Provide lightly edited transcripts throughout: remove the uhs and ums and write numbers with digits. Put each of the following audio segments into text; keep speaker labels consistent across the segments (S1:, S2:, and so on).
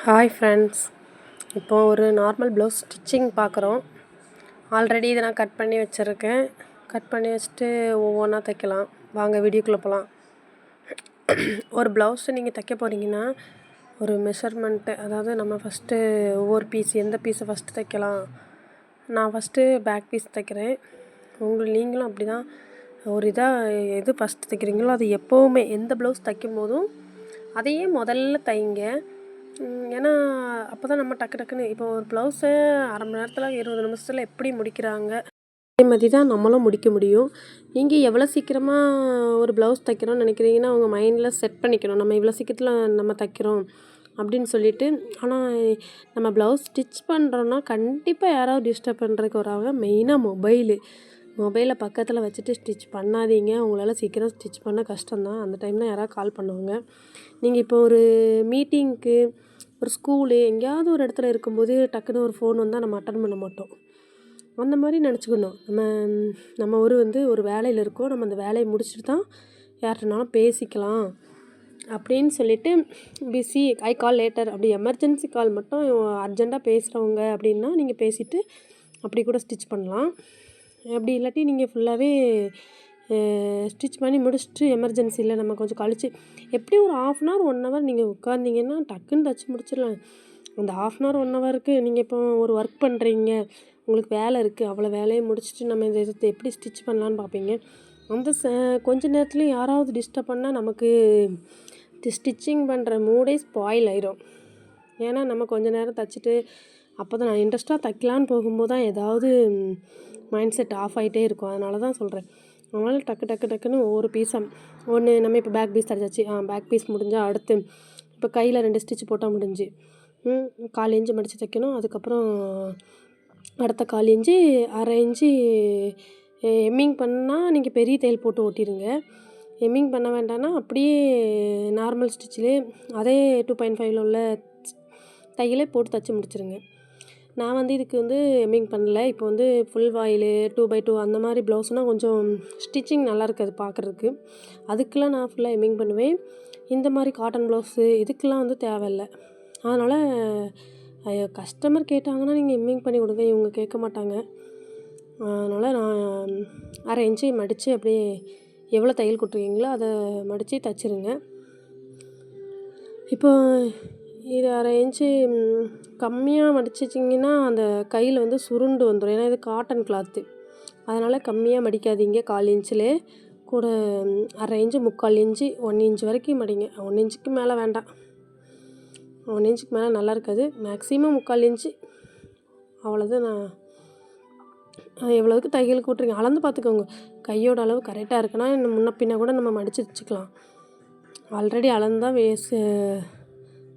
S1: Hi friends, இப்போ ஒரு normal blouse stitching பார்க்குறோம். ஆல்ரெடி இதை நான் கட் பண்ணி வச்சுருக்கேன். கட் பண்ணி வச்சுட்டு ஒவ்வொன்றா தைக்கலாம். வாங்க வீடியோக்குள்ளே போகலாம். ஒரு ப்ளவுஸு நீங்கள் தைக்க போகிறீங்கன்னா ஒரு மெஷர்மெண்ட்டு, அதாவது நம்ம ஃபஸ்ட்டு ஒவ்வொரு பீஸ் எந்த பீஸை ஃபஸ்ட்டு தைக்கலாம். நான் ஃபஸ்ட்டு பேக் பீஸ் தைக்கிறேன். நீங்களும் அப்படி தான் ஒரு எது ஃபஸ்ட்டு தைக்கிறீங்களோ அது எப்போவுமே எந்த ப்ளவுஸ் தைக்கும் போதும் அதையே முதல்ல தைங்க. ஏன்னா அப்போ தான் நம்ம டக்கு டக்குன்னு இப்போ ஒரு ப்ளவுஸை அரை மணி நேரத்தில் 20 நிமிஷத்தில் எப்படி முடிக்கிறாங்க, அதே மாதிரி தான் நம்மளும் முடிக்க முடியும். நீங்கள் எவ்வளோ சீக்கிரமாக ஒரு ப்ளவுஸ் தைக்கிறோன்னு நினைக்கிறீங்கன்னா அவங்க மைண்டில் செட் பண்ணிக்கணும், நம்ம இவ்வளோ சீக்கிரத்தில் நம்ம தைக்கிறோம் அப்படின்னு சொல்லிட்டு. ஆனால் நம்ம ப்ளவுஸ் ஸ்டிச் பண்ணுறோன்னா கண்டிப்பாக யாராவது டிஸ்டர்ப் பண்ணுறதுக்கு வராங்க. மெயினாக மொபைலை பக்கத்தில் வச்சுட்டு ஸ்டிச் பண்ணாதீங்க. உங்களால் சீக்கிரம் ஸ்டிச் பண்ண கஷ்டம்தான். அந்த டைம் தான் யாராவது கால் பண்ணுவாங்க. நீங்கள் இப்போ ஒரு மீட்டிங்க்கு, ஒரு ஸ்கூலு, எங்கேயாவது ஒரு இடத்துல இருக்கும்போது டக்குன்னு ஒரு ஃபோன் வந்தால் நம்ம அட்டன் பண்ண மாட்டோம். அந்த மாதிரி நினச்சிக்கணும். நம்ம ஒரு வேலையில் இருக்கோம், நம்ம அந்த வேலையை முடிச்சுட்டு தான் யார்கிட்டனாலும் பேசிக்கலாம் அப்படின்னு சொல்லிட்டு பிஸி ஐ கால் லேட்டர், அப்படி எமர்ஜென்சி கால் மட்டும் அர்ஜெண்ட்டாக பேசுகிறவங்க அப்படின்னா நீங்கள் பேசிவிட்டு அப்படி கூட ஸ்டிச் பண்ணலாம். அப்படி இல்லாட்டி நீங்கள் ஃபுல்லாகவே ஸ்டிச் பண்ணி முடிச்சுட்டு எமர்ஜென்சியில் நம்ம கொஞ்சம் கழித்து எப்படி ஒரு 1/2 hour 1 hour நீங்கள் உட்காந்திங்கன்னா டக்குன்னு தைச்சி முடிச்சிடலாம். அந்த 1/2 hour 1 hourக்கு நீங்கள் இப்போ ஒரு ஒர்க் பண்ணுறீங்க, உங்களுக்கு வேலை இருக்குது, அவ்வளோ வேலையை முடிச்சுட்டு நம்ம இதை எப்படி ஸ்டிச் பண்ணலான்னு பார்ப்பீங்க. அந்த கொஞ்ச நேரத்துலையும் யாராவது டிஸ்டர்ப் பண்ணால் நமக்கு ஸ்டிச்சிங் பண்ணுற மூடே ஸ்பாயில் ஆயிரும். ஏன்னா நம்ம கொஞ்ச நேரம் தைச்சிட்டு அப்போ தான் நான் இன்ட்ரெஸ்ட்டாக தைக்கலான்னு போகும்போது தான் ஏதாவது மைண்ட் செட் ஆஃப் ஆகிட்டே இருக்கும். அதனால தான் சொல்கிறேன். அதனால் டக்குன்னு ஒவ்வொரு பீஸாக நம்ம இப்போ பேக் பீஸ் தைச்சாச்சு, பேக் பீஸ் முடிஞ்சால் அடுத்து இப்போ கையில் 2 ஸ்டிச் போட்டால் முடிஞ்சு 1/4 இன்ச்சு மடித்து தைக்கணும். அதுக்கப்புறம் அடுத்த 1/4 இன்ச்சு 1/2 இன்ச்சு எம்மிங் பண்ணால் நீங்கள் பெரிய தையல் போட்டு ஓட்டிடுங்க. எம்மிங் பண்ண வேண்டாம்னா அப்படியே நார்மல் ஸ்டிச்சிலே அதே 2.5 உள்ள தையலே போட்டு தைச்சி முடிச்சிருங்க. நான் இதுக்கு எம்மிங் பண்ணல. இப்போ ஃபுல் வாயிலு 2x2 அந்த மாதிரி ப்ளவுஸ்னால் கொஞ்சம் ஸ்டிச்சிங் நல்லா இருக்காது பார்க்குறதுக்கு. அதுக்கெலாம் நான் ஃபுல்லாக எம்மிங் பண்ணுவேன். இந்த மாதிரி காட்டன் ப்ளவுஸு இதுக்கெலாம் தேவையில்லை. அதனால் கஸ்டமர் கேட்டாங்கன்னா நீங்கள் எம்மிங் பண்ணி கொடுங்க, இவங்க கேட்க மாட்டாங்க. அதனால் நான் 1/2 இன்ச்சு மடித்து அப்படியே எவ்வளோ தையல் கொடுத்துருக்கீங்களோ அதை மடித்து தைச்சிருங்க. இப்போ இது 1/2 இன்ச்சு கம்மியாக மடிச்சிச்சிங்கன்னா அந்த கையில் சுருண்டு வந்துடும். ஏன்னா இது காட்டன் கிளாத்து, அதனால் கம்மியாக மடிக்காதீங்க. 1/4 இன்ச்சிலே கூட 1/2 இன்ச்சு 3/4 இன்ச்சு 1 இன்ச் வரைக்கும் மடிங்க. 1 இன்ச்சுக்கு மேலே வேண்டாம். 1 இன்ச்சுக்கு மேலே நல்லா இருக்காது. மேக்ஸிமம் 3/4 இன்ச்சு அவ்வளோதான். நான் எவ்வளோக்கு தையல் கூட்டுறீங்க அளந்து பார்த்துக்கோங்க. கையோட அளவு கரெக்டாக இருக்குன்னா முன்ன பின்ன கூட நம்ம மடித்து வச்சுக்கலாம். ஆல்ரெடி அளந்தான்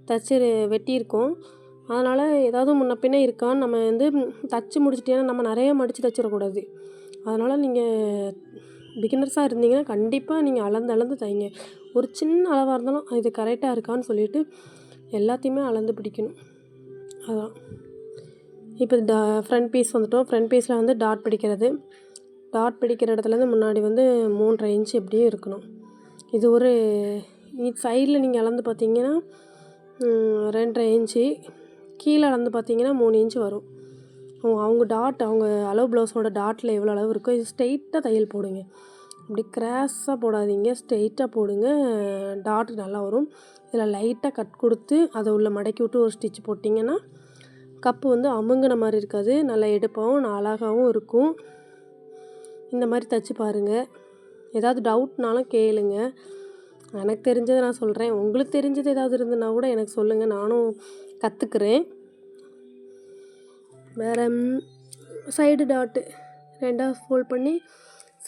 S1: தச்சு வெட்டியிருக்கோம். அதனால் ஏதாவது முன்ன பின்ன இருக்கான்னு நம்ம தச்சு முடிச்சிட்டேன்னா நம்ம நிறையா மடித்து தைச்சிடக்கூடாது. அதனால் நீங்கள் பிகினர்ஸாக இருந்தீங்கன்னா கண்டிப்பாக நீங்கள் அளந்து தைங்க. ஒரு சின்ன அளவாக இருந்தாலும் இது கரெக்டாக இருக்கான்னு சொல்லிவிட்டு எல்லாத்தையுமே அளந்து பிடிக்கணும். அதான் இப்போ ஃப்ரண்ட் பீஸ் வந்துட்டோம். ஃப்ரண்ட் பீஸில் டாட் பிடிக்கிற இடத்துலேருந்து முன்னாடி 3.5 இன்ச்சு எப்படியும் இருக்கணும். இது ஒரு சைடில் நீங்கள் அளந்து பார்த்தீங்கன்னா 2.5 இன்ச்சு, கீழே அளந்து பார்த்தீங்கன்னா 3 இன்ச்சு வரும். அவங்க அளவு ப்ளவுஸோட டாட்டில் எவ்வளோ அளவு இருக்கோ இது ஸ்ட்ரெயிட்டாக தையல் போடுங்க. அப்படி கிராஸாக போடாதீங்க, ஸ்ட்ரெயிட்டாக போடுங்க. டாட் நல்லா வரும். இதில் லைட்டாக கட் கொடுத்து அதை உள்ள மடக்கி விட்டு ஒரு ஸ்டிச் போட்டிங்கன்னா கப்பு அமுங்கின மாதிரி இருக்காது, நல்லா எடுப்பாகவும் அழகாகவும் இருக்கும். இந்த மாதிரி தைச்சி பாருங்கள். ஏதாவது டவுட்னாலும் கேளுங்க. எனக்கு தெரிஞ்சதை நான் சொல்கிறேன். உங்களுக்கு தெரிஞ்சது ஏதாவது இருந்ததுன்னா கூட எனக்கு சொல்லுங்கள், நானும் கற்றுக்குறேன். வேறு சைடு டாட்டு 2ஆக ஃபோல்ட் பண்ணி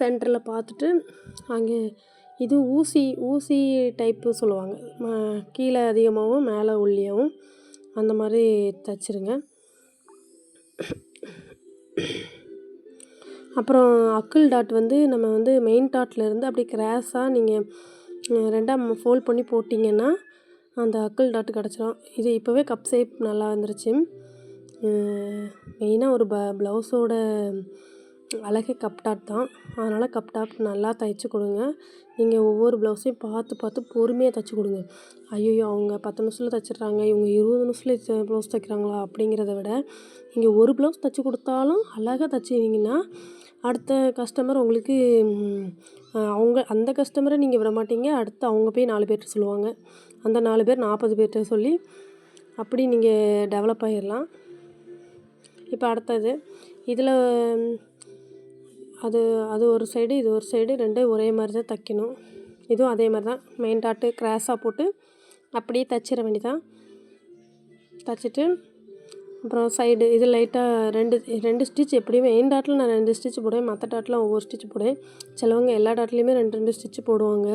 S1: சென்டரில் பார்த்துட்டு அங்கே இது ஊசி டைப்பு சொல்லுவாங்க. கீழே அதிகமாகவும் மேலே ஒல்லியாகவும் அந்த மாதிரி தைச்சிருங்க. அப்புறம் அக்கிள் டாட் நம்ம மெயின் டாட்லேருந்து அப்படி கிராஸாக நீங்கள் 2ஆக ஃபோல்ட் பண்ணி போட்டிங்கன்னா அந்த அக்கிள் டாட் கிடச்சிரும். இது இப்போவே கப் ஷேப் நல்லா வந்துருச்சு. மெயினாக ஒரு ப்ளவுஸோட அழகே கப் டாட் தான். அதனால் கப் டாட் நல்லா தைச்சி கொடுங்க. நீங்கள் ஒவ்வொரு ப்ளவுஸையும் பார்த்து பார்த்து பொறுமையாக தைச்சி கொடுங்க. ஐயய்யோ! அவங்க 10 நிமிஷத்தில் தைச்சிடுறாங்க, இவங்க 20 நிமிஷத்தில் ப்ளவுஸ் தைக்கிறாங்களா அப்படிங்கிறத விட, நீங்கள் ஒரு ப்ளவுஸ் தைச்சி கொடுத்தாலும் அழகாக தைச்சிங்கன்னா அடுத்த கஸ்டமர் உங்களுக்கு அந்த கஸ்டமரை நீங்கள் விட மாட்டீங்க. அடுத்து அவங்க போய் 4 பேர்கிட்ட சொல்லுவாங்க. அந்த 4 பேர் 40 பேர்கிட்ட சொல்லி அப்படி நீங்கள் டெவலப் ஆகிடலாம். இப்போ அடுத்தது இதில் அது ஒரு சைடு, இது ஒரு சைடு 2 ஒரே மாதிரி தான் தைக்கணும். இதுவும் அதே மாதிரி தான் மெயின் டாட்டு கிராஸாக போட்டு அப்படியே தைச்சிட வேண்டியதான். தைச்சிட்டு அப்புறம் சைடு இது லைட்டாக 2 ஸ்டிச் எப்படியும் மெயின் டாட்டில் நான் 2 ஸ்டிச் போடுவேன். மற்ற டாட்டில் ஒவ்வொரு ஸ்டிச் போடுவேன். சிலவங்க எல்லா டாட்லேயுமே 2 ஸ்டிச் போடுவாங்க.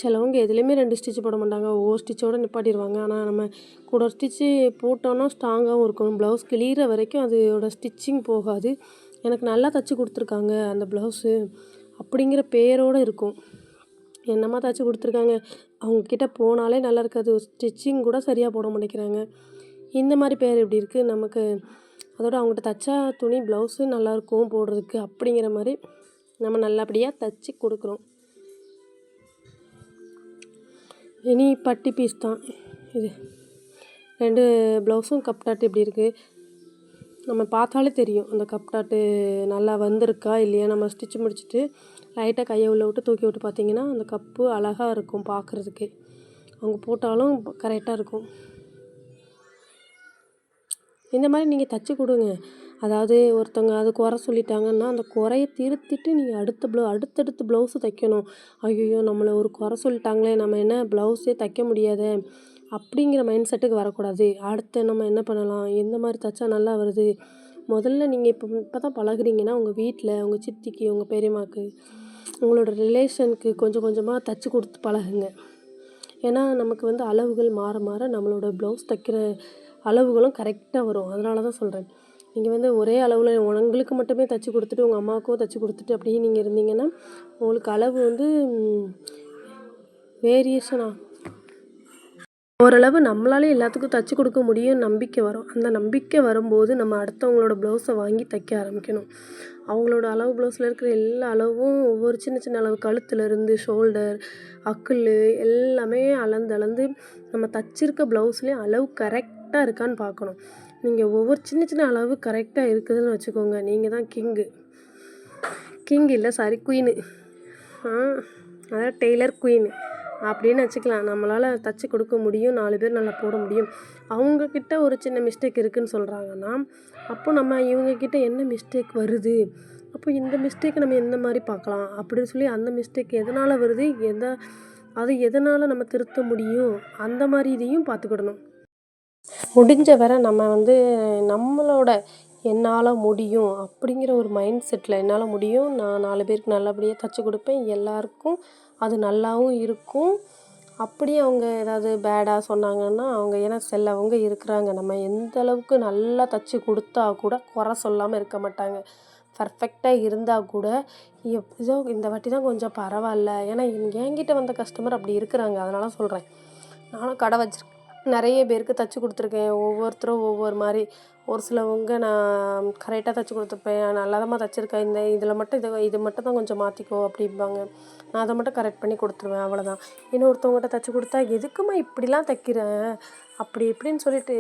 S1: சிலவங்க எதுலேயுமே 2 ஸ்டிச் போட மாட்டாங்க, ஒவ்வொரு ஸ்டிச்சோடு நிப்பாட்டிடுவாங்க. ஆனால் நம்ம கூட ஒரு ஸ்டிச்சு போட்டோன்னா ஸ்ட்ராங்காகவும் இருக்கும். ப்ளவுஸ் கிளியிற வரைக்கும் அதோட ஸ்டிச்சிங் போகாது. எனக்கு நல்லா தைச்சி கொடுத்துருக்காங்க அந்த ப்ளவுஸு அப்படிங்கிற பேரோடு இருக்கும். என்னம்மா தைச்சி கொடுத்துருக்காங்க, அவங்கக்கிட்ட போனாலே நல்லா இருக்காது, ஸ்டிச்சிங் கூட சரியாக போட மாட்டேங்கிறாங்க, இந்த மாதிரி பேர் எப்படி இருக்குது நமக்கு. அதோட அவங்ககிட்ட தைச்சா துணி ப்ளவுஸு நல்லாயிருக்கும் போடுறதுக்கு அப்படிங்கிற மாதிரி நம்ம நல்லபடியாக தைச்சி கொடுக்குறோம். இனி பட்டி பீஸ் தான் இது. 2 ப்ளவுஸும் கப் டாட் எப்படி இருக்குது நம்ம பார்த்தாலே தெரியும். அந்த கப் டாட்டு நல்லா வந்திருக்கா இல்லையா. நம்ம ஸ்டிச் முடிச்சுட்டு லைட்டாக கையை உள்ளே விட்டு தூக்கி விட்டு பார்த்தீங்கன்னா அந்த கப்பு அழகாக இருக்கும் பார்க்குறதுக்கே. அவங்க போட்டாலும் கரெக்டாக இருக்கும். இந்த மாதிரி நீங்கள் தைச்சி கொடுங்க. அதாவது ஒருத்தவங்க அது குறை சொல்லிட்டாங்கன்னா அந்த குறைய திருத்திட்டு நீங்கள் அடுத்தடுத்து ப்ளவுஸு தைக்கணும். ஐயோ நம்மளை ஒரு குறை சொல்லிட்டாங்களே, நம்ம என்ன ப்ளவுஸே தைக்க முடியாத அப்படிங்கிற மைண்ட் செட்டுக்கு வரக்கூடாது. அடுத்து நம்ம என்ன பண்ணலாம், எந்த மாதிரி தைச்சா நல்லா வருது. முதல்ல நீங்கள் இப்போ தான் பழகுறீங்கன்னா உங்கள் வீட்டில் உங்கள் சித்திக்கு, உங்கள் பெரியம்மாக்கு, உங்களோட ரிலேஷனுக்கு கொஞ்சம் கொஞ்சமாக தைச்சி கொடுத்து பழகுங்க. ஏன்னா நமக்கு அளவுகள் மாற மாற நம்மளோட ப்ளவுஸ் தைக்கிற அளவுகளும் கரெக்டாக வரும். அதனால தான் சொல்கிறேன். நீங்கள் ஒரே அளவில் உங்களுக்கு மட்டுமே தைச்சி கொடுத்துட்டு உங்கள் அம்மாவுக்கும் தைச்சி கொடுத்துட்டு அப்படியே நீங்கள் இருந்தீங்கன்னா உங்களுக்கு அளவு வேரியேஷன் ஆகும். ஓரளவு நம்மளாலே எல்லாத்துக்கும் தைச்சி கொடுக்க முடியும் நம்பிக்கை வரும். அந்த நம்பிக்கை வரும்போது நம்ம அடுத்தவங்களோட ப்ளவுஸை வாங்கி தைக்க ஆரம்பிக்கணும். அவங்களோட அளவு ப்ளவுஸில் இருக்கிற எல்லா அளவும் ஒவ்வொரு சின்ன சின்ன அளவு கழுத்துலேருந்து ஷோல்டர், அக்குள் எல்லாமே அளந்து நம்ம தைச்சிருக்க ப்ளவுஸ்லேயும் அளவு கரெக்டாக இருக்கான்னு பார்க்கணும். நீங்கள் ஒவ்வொரு சின்ன சின்ன அளவு கரெக்டாக இருக்குதுன்னு வச்சுக்கோங்க, நீங்கள் தான் கிங் இல்லை சாரி குயினு. அதாவது டெய்லர் குயின் அப்படின்னு வச்சுக்கலாம். நம்மளால் தைச்சி கொடுக்க முடியும், 4 பேர் நல்லா போட முடியும். அவங்கக்கிட்ட ஒரு சின்ன மிஸ்டேக் இருக்குதுன்னு சொல்கிறாங்கன்னா அப்போ நம்ம இவங்கக்கிட்ட என்ன மிஸ்டேக் வருது, அப்போ இந்த மிஸ்டேக்கை நம்ம எந்த மாதிரி பார்க்கலாம் அப்படின்னு சொல்லி அந்த மிஸ்டேக் எதனால் வருது, அது எதனால் நம்ம திருத்த முடியும், அந்த மாதிரி இதையும் பார்த்துக்கிடணும். முடிஞ்ச வரை நம்ம நம்மளோட என்னால் முடியும் அப்படிங்கிற ஒரு மைண்ட் செட்டில் என்னால் முடியும், நான் 4 பேருக்கு நல்லபடியாக தைச்சி கொடுப்பேன், எல்லாருக்கும் அது நல்லாவும் இருக்கும். அப்படியே அவங்க ஏதாவது பேடாக சொன்னாங்கன்னா ஏன்னா சிலவங்க இருக்கிறாங்க, நம்ம எந்த அளவுக்கு நல்லா தைச்சி கொடுத்தா கூட குறை சொல்லாமல் இருக்க மாட்டாங்க. பர்ஃபெக்டாக இருந்தால் கூட ஏதோ இந்த வாட்டி தான் கொஞ்சம் பரவாயில்ல. ஏன்னா என்கிட்ட வந்த கஸ்டமர் அப்படி இருக்கிறாங்க. அதனால சொல்கிறேன். நானும் கடை வச்சிருக்கேன், நிறைய பேருக்கு தைச்சி கொடுத்துருக்கேன். ஒவ்வொருத்தரும் ஒவ்வொரு மாதிரி. ஒரு சிலவங்க நான் கரெக்டாக தைச்சி கொடுத்துருப்பேன், நல்லதாக தைச்சிருக்கேன், இதில் மட்டும் இது மட்டும் தான் கொஞ்சம் மாற்றிக்கோ அப்படிம்பாங்க. நான் அதை மட்டும் கரெக்ட் பண்ணி கொடுத்துருவேன், அவ்வளோதான். இன்னொருத்தவங்ககிட்ட தைச்சி கொடுத்தா எதுக்குமா இப்படிலாம் தைக்கிறேன் அப்படி இப்படின்னு சொல்லிட்டு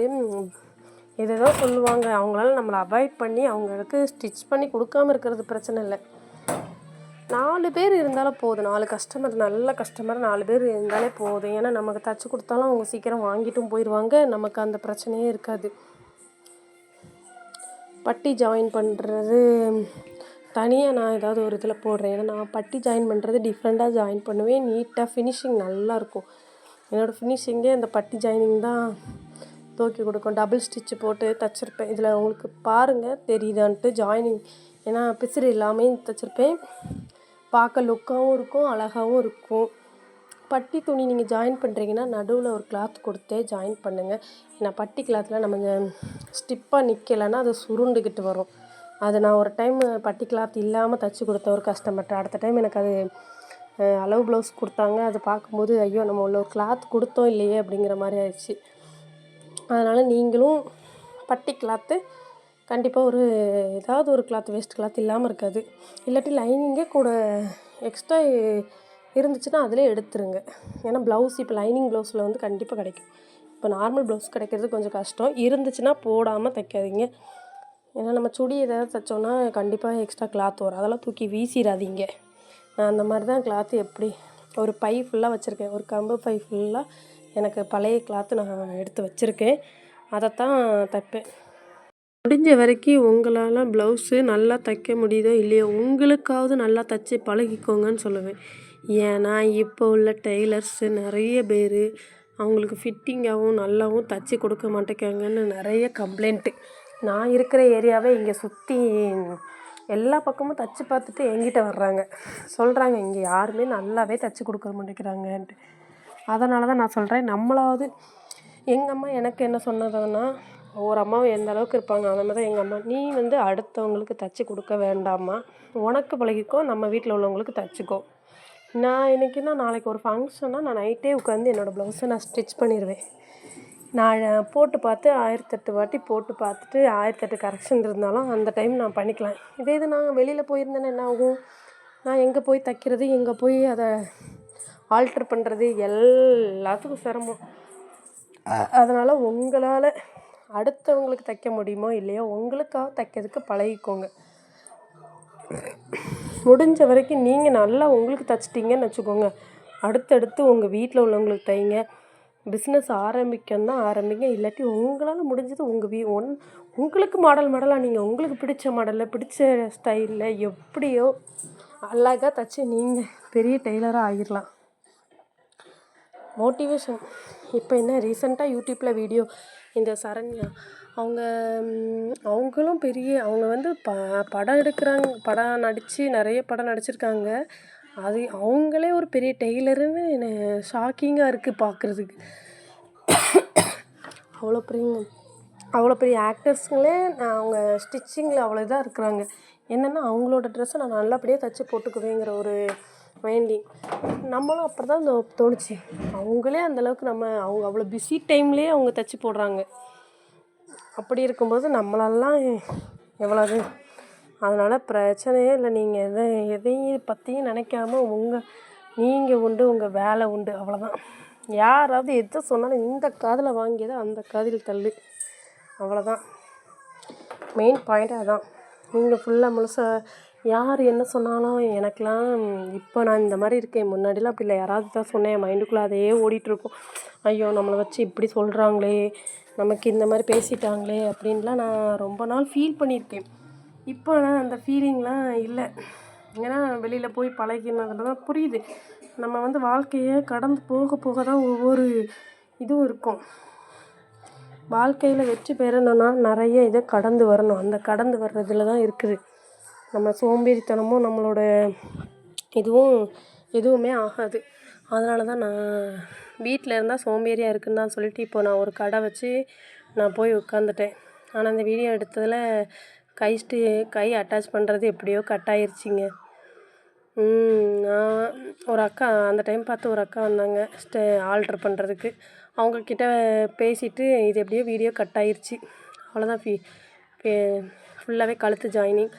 S1: ஏதேதோ சொல்லுவாங்க. அவங்களால நம்மளை அவாய்ட் பண்ணி அவங்களுக்கு ஸ்டிச் பண்ணி கொடுக்காமல் இருக்கிறது பிரச்சனை இல்லை. 4 பேர் இருந்தாலும் போதும், 4 கஸ்டமர் நல்ல கஸ்டமர் 4 பேர் இருந்தாலே போதும். ஏன்னா நமக்கு தைச்சி கொடுத்தாலும் அவங்க சீக்கிரம் வாங்கிட்டும் போயிடுவாங்க, நமக்கு அந்த பிரச்சனையே இருக்காது. பட்டி ஜாயின் பண்ணுறது தனியாக நான் ஏதாவது ஒரு இதில் போடுறேன். ஏன்னா நான் பட்டி ஜாயின் பண்ணுறது டிஃப்ரெண்ட்டாக ஜாயின் பண்ணுவேன், நீட்டாக ஃபினிஷிங் நல்லாயிருக்கும். என்னோடய ஃபினிஷிங்கே அந்த பட்டி ஜாயினிங் தான் தூக்கி கொடுக்கும். டபுள் ஸ்டிச்சு போட்டு தைச்சிருப்பேன். இதில் உங்களுக்கு பாருங்கள் தெரியுதான்ட்டு ஜாயினிங், ஏன்னா பிசிறு இல்லாமல் தைச்சிருப்பேன். பார்க்க லுக்காகவும் இருக்கும், அழகாகவும் இருக்கும். பட்டி துணி நீங்கள் ஜாயின் பண்ணுறீங்கன்னா நடுவில் ஒரு கிளாத் கொடுத்தே ஜாயின் பண்ணுங்கள். ஏன்னா பட்டி கிளாத்தில் நம்ம ஸ்டிப்பாக நிற்கலைன்னா அது சுருண்டுக்கிட்டு வரும். அது நான் ஒரு டைம் பட்டி கிளாத் இல்லாமல் தைச்சி கொடுத்த ஒரு கஸ்டமர்கிட்ட. அடுத்த டைம் எனக்கு அது அளவு ப்ளவுஸ் கொடுத்தாங்க. அது பார்க்கும்போது ஐயோ நம்ம உள்ள ஒரு கிளாத் கொடுத்தோம் இல்லையே அப்படிங்கிற மாதிரி ஆயிடுச்சு. அதனால் நீங்களும் பட்டி கிளாத்து கண்டிப்பாக ஏதாவது ஒரு கிளாத் வேஸ்ட் கிளாத் இல்லாமல் இருக்காது. இல்லாட்டி லைனிங்கே கூட எக்ஸ்ட்ரா இருந்துச்சுன்னா அதிலே எடுத்துருங்க. ஏன்னா ப்ளவுஸ் இப்போ லைனிங் ப்ளவுஸில் வந்து கண்டிப்பாக கிடைக்கும். இப்போ நார்மல் ப்ளவுஸ் கிடைக்கிறது கொஞ்சம் கஷ்டம். இருந்துச்சுன்னா போடாமல் தைக்காதீங்க. ஏன்னா நம்ம சுடி ஏதாவது தைச்சோன்னா கண்டிப்பாக எக்ஸ்ட்ரா கிளாத் வரும். அதெல்லாம் தூக்கி வீசிடாதீங்க. நான் அந்த மாதிரி தான் கிளாத்து எப்படி ஒரு பை ஃபுல்லாக வச்சுருக்கேன். ஒரு கம்பு பை ஃபுல்லாக எனக்கு பழைய கிளாத்து நான் எடுத்து வச்சுருக்கேன். அதைத்தான் தைப்பேன். முடிஞ்ச வரைக்கும் உங்களால் ப்ளவுஸு நல்லா தைக்க முடியுதோ இல்லையோ உங்களுக்காவது நல்லா தைச்சி பழகிக்கோங்கன்னு சொல்லுவேன். ஏன்னா இப்போ உள்ள டெய்லர்ஸு நிறைய பேர் அவங்களுக்கு ஃபிட்டிங்காகவும் நல்லாவும் தைச்சி கொடுக்க மாட்டேங்கிறாங்கன்னு நிறைய கம்ப்ளைண்ட்டு. நான் இருக்கிற ஏரியாவே இங்கே சுற்றி எல்லா பக்கமும் தைச்சி பார்த்துட்டு என்கிட்ட வர்றாங்க, சொல்கிறாங்க இங்கே யாருமே நல்லாவே தைச்சி கொடுக்க மாட்டேங்கிறாங்கன்ட்டு. அதனால தான் நான் சொல்கிறேன், நம்மளாவது எங்கள் அம்மா எனக்கு என்ன சொன்னதுன்னா, ஒரு அம்மாவும் எந்த அளவுக்கு இருப்பாங்க அந்த மாதிரி தான் எங்கள் அம்மா, நீ வந்து அடுத்தவங்களுக்கு தைச்சி கொடுக்க வேண்டாமா, உனக்கு பழகிக்கோ, நம்ம வீட்டில் உள்ளவங்களுக்கு தைச்சிக்கோ. நான் இன்றைக்கின்னா நாளைக்கு ஒரு ஃபங்க்ஷன்னா நான் நைட்டே உட்காந்து என்னோடய ப்ளவுஸை நான் ஸ்டிச் பண்ணிடுவேன். நான் போட்டு பார்த்து 1008 வாட்டி போட்டு பார்த்துட்டு 1008 கரெக்ஷன் இருந்தாலும் அந்த டைம் நான் பண்ணிக்கலாம். இது நான் வெளியில் போயிருந்தேன்னா என்ன ஆகும், நான் எங்கே போய் தைக்கிறது, எங்கே போய் அதை ஆல்ட்ரு பண்ணுறது, எல்லாத்துக்கும் சிரமம். அதனால் உங்களால் அடுத்தவங்களுக்கு தைக்க முடியுமோ இல்லையோ உங்களுக்காக தைக்கிறதுக்கு பழகிக்கோங்க. முடிஞ்ச வரைக்கும் நீங்கள் நல்லா உங்களுக்கு தைச்சிட்டிங்கன்னு வச்சுக்கோங்க, அடுத்தடுத்து உங்கள் வீட்டில் உள்ளவங்களுக்கு தைங்க. பிஸ்னஸ் ஆரம்பிக்கணும்னா ஆரம்பிங்க, இல்லாட்டி உங்களால் முடிஞ்சது உங்களுக்கு மாடலாக நீங்கள் உங்களுக்கு பிடிச்ச மாடலில் பிடிச்ச ஸ்டைலில் எப்படியோ அழகாக தைச்சி நீங்கள் பெரிய டெய்லராக ஆகிடலாம். மோட்டிவேஷன் இப்போ என்ன ரீசெண்டாக யூடியூப்பில் வீடியோ இந்த சரண்யா அவங்களும் அவங்க வந்து படம் எடுக்கிறாங்க, படம் நடித்து நிறைய படம் நடிச்சிருக்காங்க. அது அவங்களே ஒரு பெரிய டெய்லருன்னு என்ன ஷாக்கிங்காக இருக்குது பார்க்குறதுக்கு. அவ்வளோ பெரிய ஆக்டர்ஸுங்களே அவங்க ஸ்டிச்சிங்கில் அவ்வளோ இதாக இருக்கிறாங்க. என்னென்னா அவங்களோட ட்ரெஸ்ஸை நான் நல்லபடியாக தைச்சி போட்டுக்குவேங்கிற ஒரு மைண்டிங். நம்மளும் அப்படி தான் தோணுச்சு. அவங்களே அந்தளவுக்கு அவங்க அவ்வளோ பிஸி டைம்லேயே அவங்க தைச்சி போடுறாங்க. அப்படி இருக்கும்போது நம்மளெல்லாம் எவ்வளவு. அதனால் பிரச்சனையே இல்லை. நீங்கள் எதையும் பற்றியும் நினைக்காம நீங்கள் உண்டு, உங்கள் வேலை உண்டு, அவ்வளோதான். யாராவது எதை சொன்னாலும் இந்த காதில் வாங்கியதை அந்த காதில் தள்ளு, அவ்வளோதான். மெயின் பாயிண்ட் அதான். நீங்கள் ஃபுல்லாக முழுசாக யார் என்ன சொன்னாலும் எனக்கெலாம் இப்போ நான் இந்த மாதிரி இருக்கேன். முன்னாடிலாம் அப்படி இல்லை. யாராவது தான் சொன்னேன், என் மைண்டுக்குள்ளே அதையே ஓடிட்டுருக்கும். ஐயோ நம்மளை வச்சு இப்படி சொல்கிறாங்களே, நமக்கு இந்த மாதிரி பேசிட்டாங்களே அப்படின்லாம் நான் ரொம்ப நாள் ஃபீல் பண்ணியிருக்கேன். இப்போ ஆனால் அந்த ஃபீலிங்லாம் இல்லை. ஏன்னா வெளியில் போய் பழகினதுல தான் புரியுது, நம்ம வந்து வாழ்க்கையை கடந்து போக போக தான் ஒவ்வொரு இதுவும் இருக்கும். வாழ்க்கையில் வெற்றி பெறணும்னா நிறைய இதை கடந்து வரணும். அந்த கடந்து வர்றதுல தான் இருக்குது நம்ம சோம்பேறித்தனமும் நம்மளோட எதுவுமே ஆகாது. அதனால தான் நான் வீட்டில் இருந்தால் சோம்பேறியாக இருக்குன்னு தான் சொல்லிட்டு இப்போ நான் ஒரு கடை வச்சு நான் போய் உட்காந்துட்டேன். ஆனால் இந்த வீடியோ எடுத்ததில் கை அட்டாச் பண்ணுறது எப்படியோ கட் ஆயிருச்சிங்க. நான் ஒரு அக்கா அந்த டைம் பார்த்து ஒரு அக்கா வந்தாங்க ஆல்ட்ரு பண்ணுறதுக்கு. அவங்கக்கிட்ட பேசிவிட்டு இது எப்படியோ வீடியோ கட் ஆயிருச்சு. அவ்வளோதான். ஃபுல்லாகவே கழுத்து ஜாயினிங்.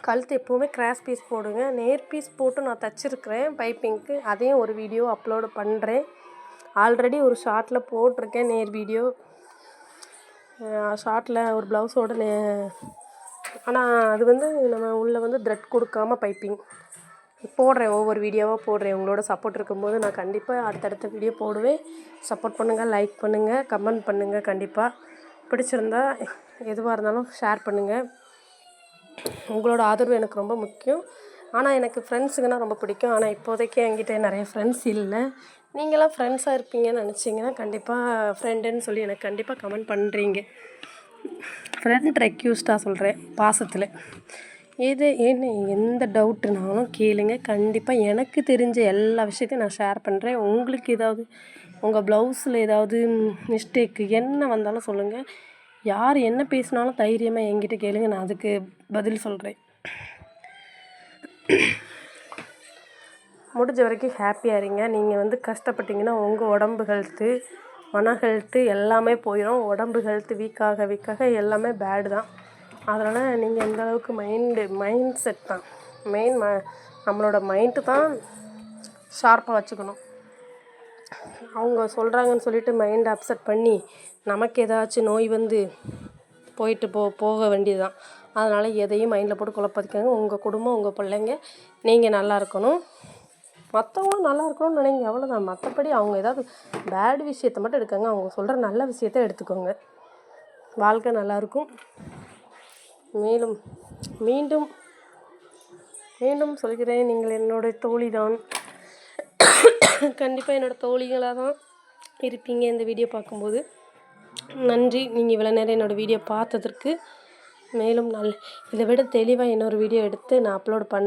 S1: கழுத்து எப்போவுமே கிராஸ் பீஸ் போடுங்க. நேர் பீஸ் போட்டு நான் தைச்சிருக்கிறேன் பைப்பிங்க்கு. அதையும் ஒரு வீடியோ அப்லோடு பண்ணுறேன். ஆல்ரெடி ஒரு ஷார்ட்டில் போட்டிருக்கேன் நேர் வீடியோ. ஷார்ட்டில் ஒரு ப்ளவுஸோட ஆனால் அது வந்து நம்ம உள்ளே வந்து த்ரெட் கொடுக்காம பைப்பிங் போடுறேன். ஒவ்வொரு வீடியோவாக போடுறேன். உங்களோட சப்போர்ட் இருக்கும்போது நான் கண்டிப்பாக அடுத்தடுத்த வீடியோ போடுவேன். சப்போர்ட் பண்ணுங்கள், லைக் பண்ணுங்கள், கமெண்ட் பண்ணுங்கள். கண்டிப்பாக பிடிச்சிருந்தா எதுவாக இருந்தாலும் ஷேர் பண்ணுங்கள். உங்களோட ஆதரவு எனக்கு ரொம்ப முக்கியம். ஆனால் எனக்கு ஃப்ரெண்ட்ஸுங்கன்னா ரொம்ப பிடிக்கும். ஆனால் இப்போதைக்கு என்கிட்ட நிறைய ஃப்ரெண்ட்ஸ் இல்லை. நீங்களாம் ஃப்ரெண்ட்ஸாக இருப்பீங்கன்னு நினச்சிங்கன்னா கண்டிப்பாக ஃப்ரெண்டுன்னு சொல்லி எனக்கு கண்டிப்பாக கமெண்ட் பண்ணுறீங்க. ஃப்ரெண்ட் ரெக்யூஸ்டாக சொல்கிறேன், பாசத்தில். எந்த டவுட்டுனாலும் கேளுங்க. கண்டிப்பாக எனக்கு தெரிஞ்ச எல்லா விஷயத்தையும் நான் ஷேர் பண்ணுறேன். உங்களுக்கு ஏதாவது உங்கள் ப்ளவுஸில் ஏதாவது மிஸ்டேக்கு என்ன வந்தாலும் சொல்லுங்கள். யார் என்ன பேசினாலும் தைரியமாக என்கிட்ட கேளுங்க, நான் அதுக்கு பதில் சொல்கிறேன். முடிஞ்ச வரைக்கும் ஹாப்பியாக இருங்க. நீங்கள் வந்து கஷ்டப்பட்டீங்கன்னா உங்கள் உடம்பு ஹெல்த்து மன ஹெல்த்து எல்லாமே போயிடும். உடம்பு ஹெல்த்து வீக்காக எல்லாமே பேடு தான். அதனால் நீங்கள் எந்த அளவுக்கு மைண்ட் செட் தான் நம்மளோட மைண்டு தான் ஷார்ப்பாக வச்சுக்கணும். அவங்க சொல்கிறாங்கன்னு சொல்லிட்டு மைண்டை அப்செட் பண்ணி நமக்கு ஏதாச்சும் நோய் வந்து போயிட்டு போக வேண்டியது தான். அதனால் எதையும் மைண்டில் போட்டு குழப்பதிக்காங்க. உங்கள் குடும்பம், உங்கள் பிள்ளைங்க, நீங்கள் நல்லா இருக்கணும், மற்றவங்களும் நல்லா இருக்கணும்னு நினைங்க, அவ்வளோதான். மற்றபடி அவங்க ஏதாவது பேட் விஷயத்தை மட்டும் எடுக்காங்க. அவங்க சொல்கிற நல்ல விஷயத்தை எடுத்துக்கோங்க. வாழ்க்கை நல்லாயிருக்கும். மீண்டும் சொல்கிறேன், நீங்கள் என்னுடைய தோழி தான். கண்டிப்பாக என்னோடய தோழிகளாக தான் இருப்பீங்க இந்த வீடியோ பார்க்கும்போது. நன்றி, நீங்கள் இவ்வளோ நேரம் என்னோடய வீடியோ பார்த்ததற்கு. மேலும் இதை விட தெளிவாக இன்னொரு வீடியோ எடுத்து நான் அப்லோட் பண்ணுறேன்.